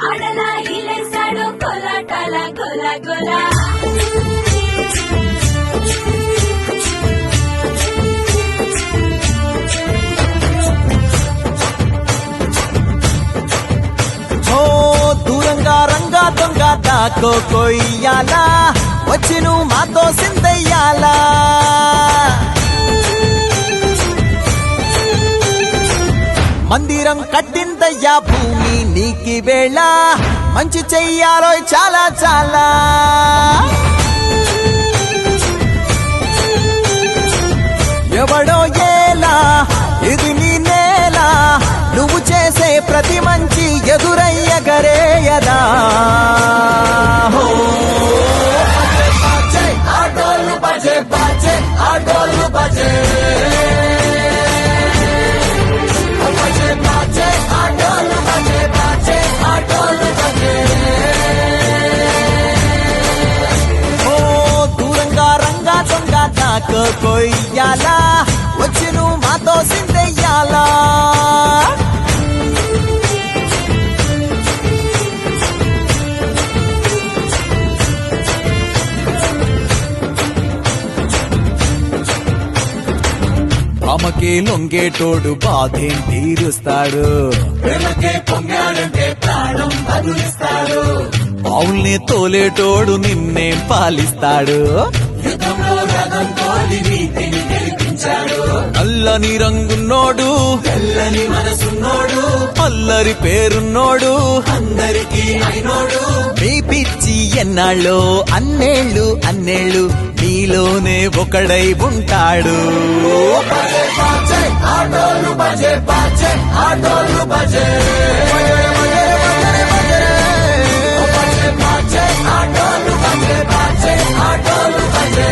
ఆడలా ఇలేసాడు కొలాటాల గొల గొల దూరంగా రంగా దొంగ దాకో కొయ్యాలా వచ్చి నువ్వు మాతో సిందయ్యాలా మందిరం కట్టిందయ్యా భూమి నీకి వేళ మంచి చెయ్యాలో చాలా చాలా ఎవడో ఏలా ఇది నీ నేల నువ్వు చేసే ప్రతి మంచి ఎదురయ్యగరేయదా ఆటోలు బజే బాజే ఆటోలు బజే ఆటోలు బజే బాజే ఆటోలు బజే ఓ దూరంగా రంగా దొంగ దాకో కొయ్యాలా వచ్చి నువ్వు మాతో సిందెయ్యాలా అమ్మకే లొంగేటోడు బాధేం తీరుస్తాడు ప్రేమకే పొంగాడంటే ప్రాణం బదులిస్తాడు పావుల్ని తోలేటోడు నిన్నేం పాలిస్తాడు యుద్ధంలో రథం తోలి నీతిని గెలిపించాడు అల్లని రంగున్నోడు తెల్లని మనసున్నోడు అల్లరి పేరున్నోడు అందరికీ అయినోడు మీ పిచ్చి ఎన్నాళ్ళో అన్నేళ్ళు అన్నేళ్ళు నీలోనే ఒకడై ఉంటాడు ఆటోలు బజే బాజే ఆటోలు బజే ఆటోలు బజే బాజే ఆటోలు బజే